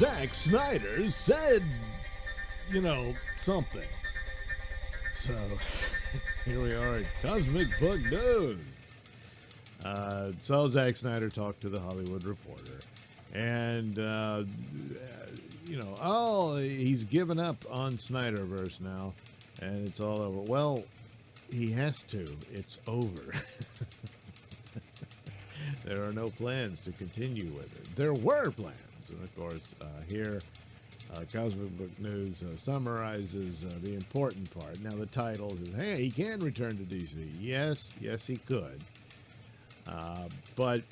Zack Snyder said, something. So here we are at Cosmic Book News. So Zack Snyder talked to the Hollywood Reporter, and he's given up on Snyderverse now, and it's all over. Well, he has to. It's over. There are no plans to continue with it. There were plans, and of course, here. Cosmic Book News summarizes the important part. Now, the title is, hey, he can return to DC. Yes, he could. But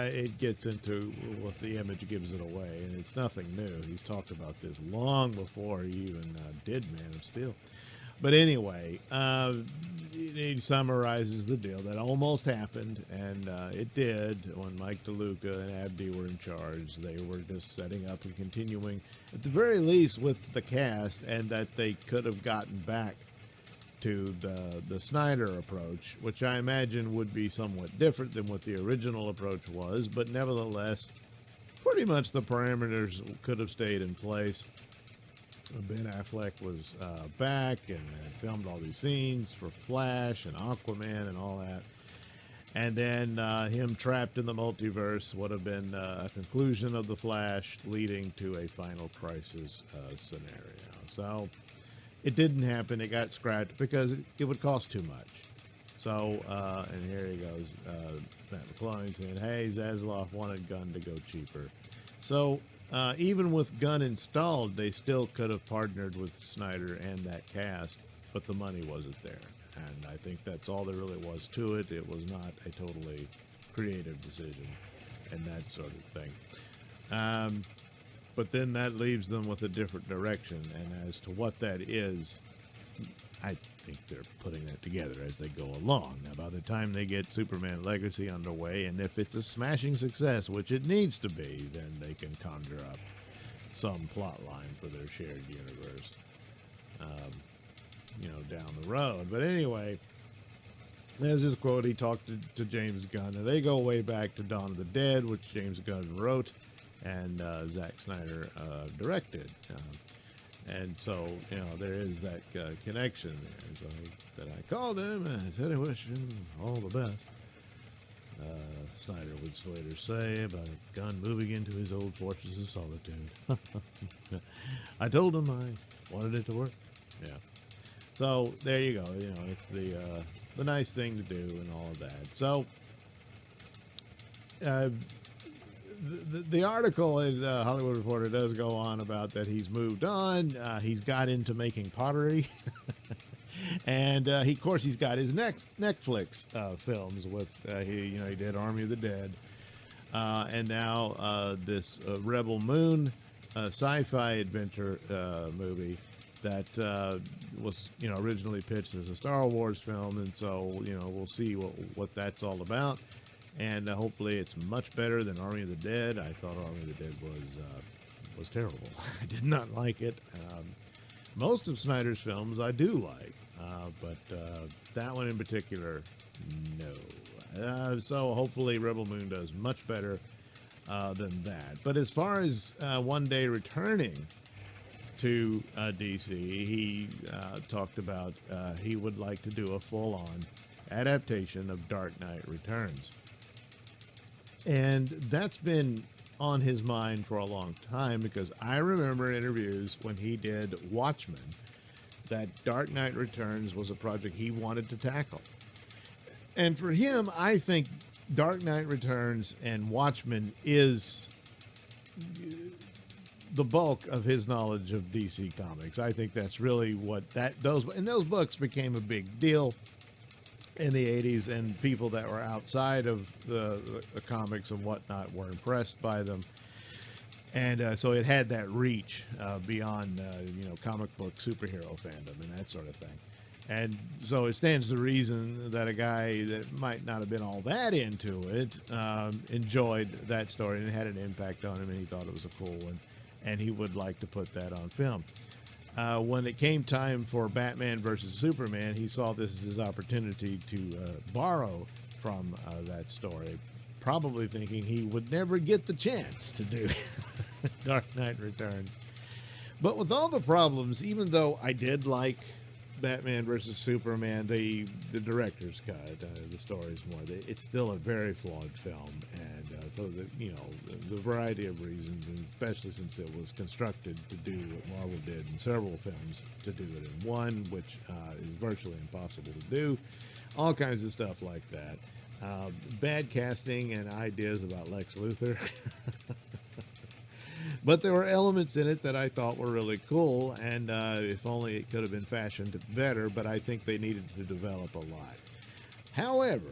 it gets into what the image gives it away, and it's nothing new. He's talked about this long before he even did Man of Steel. But anyway, he summarizes the deal that almost happened, and it did when Mike DeLuca and Abdi were in charge. They were just setting up and continuing, at the very least, with the cast, and that they could have gotten back to the Snyder approach, which I imagine would be somewhat different than what the original approach was, but nevertheless, pretty much the parameters could have stayed in place. Ben Affleck was back and filmed all these scenes for Flash and Aquaman and all that. And then him trapped in the multiverse would have been a conclusion of the Flash leading to a final crisis scenario. So it didn't happen. It got scrapped because it would cost too much. So, and here he goes, Matt McClellan saying, hey, Zaslav wanted Gunn to go cheaper. So, even with Gunn installed, they still could have partnered with Snyder and that cast, but the money wasn't there. And I think that's all there really was to it. It was not a totally creative decision and that sort of thing. But then that leaves them with a different direction. And as to what that is, I think they're putting that together as they go along. Now, by the time they get Superman Legacy underway, and if it's a smashing success, which it needs to be, then they can conjure up some plot line for their shared universe, down the road. But anyway, there's this quote. He talked to James Gunn, and they go way back to Dawn of the Dead, which James Gunn wrote, and Zack Snyder directed. And so, there is that connection there. So I called him and said I wish him all the best. Snyder would later say about Gunn moving into his old fortress of solitude. I told him I wanted it to work. Yeah. So there you go. It's the nice thing to do and all of that. So the article in Hollywood Reporter does go on about that he's moved on. He's got into making pottery. And of course, he's got his next Netflix films with he did Army of the Dead, and now this Rebel Moon sci-fi adventure movie that was originally pitched as a Star Wars film, and so we'll see what that's all about, and hopefully it's much better than Army of the Dead. I thought Army of the Dead was terrible. I did not like it. Most of Snyder's films I do like. But that one in particular, no. So hopefully Rebel Moon does much better than that. But as far as one day returning to DC, he talked about he would like to do a full-on adaptation of Dark Knight Returns. And that's been on his mind for a long time, because I remember interviews when he did Watchmen that Dark Knight Returns was a project he wanted to tackle. And for him, I think Dark Knight Returns and Watchmen is the bulk of his knowledge of DC Comics. I think that's really what those books became a big deal in the 80s, and people that were outside of the comics and whatnot were impressed by them. And so it had that reach beyond, comic book superhero fandom and that sort of thing. And so it stands to reason that a guy that might not have been all that into it enjoyed that story, and it had an impact on him, and he thought it was a cool one, and he would like to put that on film. When it came time for Batman versus Superman, he saw this as his opportunity to borrow from that story probably thinking he would never get the chance to do Dark Knight Returns. But with all the problems, even though I did like Batman versus Superman, the director's cut, the story's more, it's still a very flawed film, and for the the variety of reasons, and especially since it was constructed to do what Marvel did in several films, to do it in one, which is virtually impossible to do. All kinds of stuff like that. Bad casting and ideas about Lex Luthor. But there were elements in it that I thought were really cool, and if only it could have been fashioned better, but I think they needed to develop a lot. However,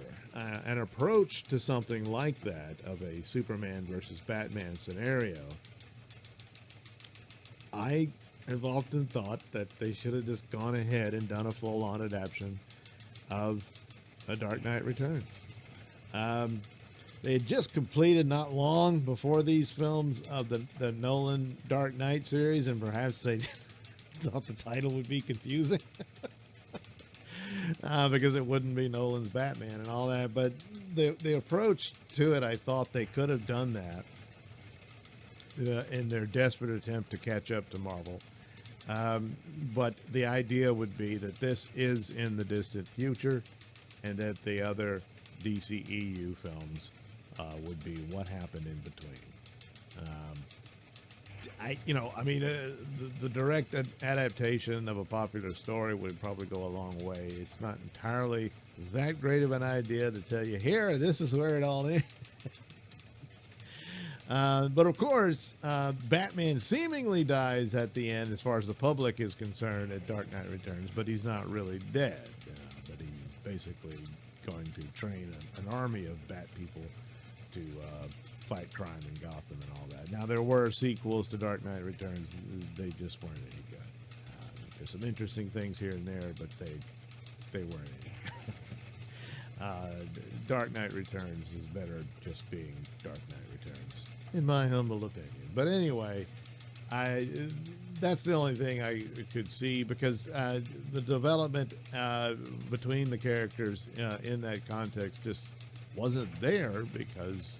an approach to something like that, of a Superman versus Batman scenario, I have often thought that they should have just gone ahead and done a full-on adaptation of A Dark Knight Returns. They had just completed not long before these films of the Nolan Dark Knight series, and perhaps they thought the title would be confusing because it wouldn't be Nolan's Batman and all that. But the approach to it, I thought they could have done that in their desperate attempt to catch up to Marvel. But the idea would be that this is in the distant future, and that the other DCEU films would be what happened in between. The direct adaptation of a popular story would probably go a long way. It's not entirely that great of an idea to tell you, here, this is where it all ends. But of course, Batman seemingly dies at the end, as far as the public is concerned, at Dark Knight Returns, but he's not really dead. But he's basically going to train an army of Bat people to fight crime in Gotham and all that. Now, there were sequels to Dark Knight Returns. They just weren't any good. There's some interesting things here and there, but they weren't any. Dark Knight Returns is better just being Dark Knight Returns, in my humble opinion. But anyway, that's the only thing I could see, because the development between the characters in that context just wasn't there, because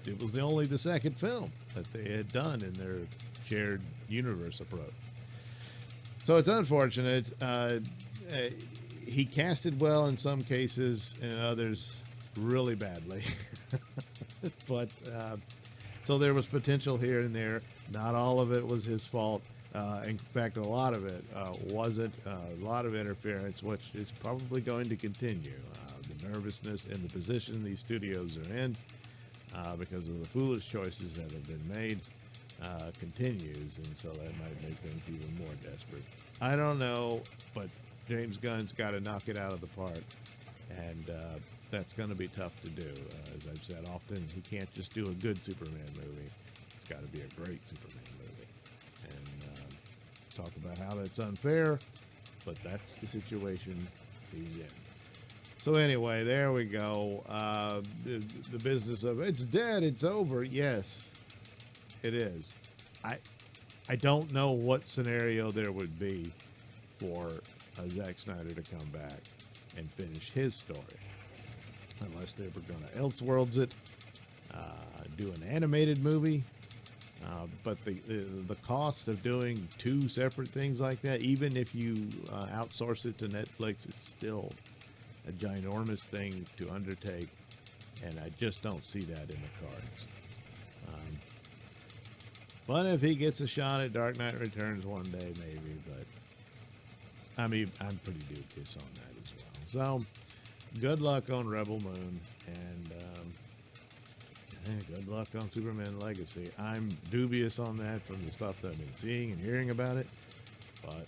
it was only the second film that they had done in their shared universe approach. So it's unfortunate. He casted well in some cases, and others really badly. But so there was potential here and there. Not all of it was his fault. In fact, a lot of it wasn't. A lot of interference, which is probably going to continue. The nervousness and the position these studios are in, because of the foolish choices that have been made, continues, and so that might make things even more desperate. I don't know, but James Gunn's got to knock it out of the park, and that's going to be tough to do. As I've said often, he can't just do a good Superman movie. It's got to be a great Superman movie. And talk about how that's unfair, but that's the situation he's in. So anyway, there we go. The business of it's dead, it's over. Yes, it is. I don't know what scenario there would be for Zack Snyder to come back and finish his story, unless they were going to Elseworlds it, do an animated movie. But the cost of doing two separate things like that, even if you outsource it to Netflix, it's still a ginormous thing to undertake, and I just don't see that in the cards. But if he gets a shot at Dark Knight Returns one day, maybe. But I mean, I'm pretty dubious on that as well. So good luck on Rebel Moon, and good luck on Superman Legacy. I'm dubious on that from the stuff that I've been seeing and hearing about it, but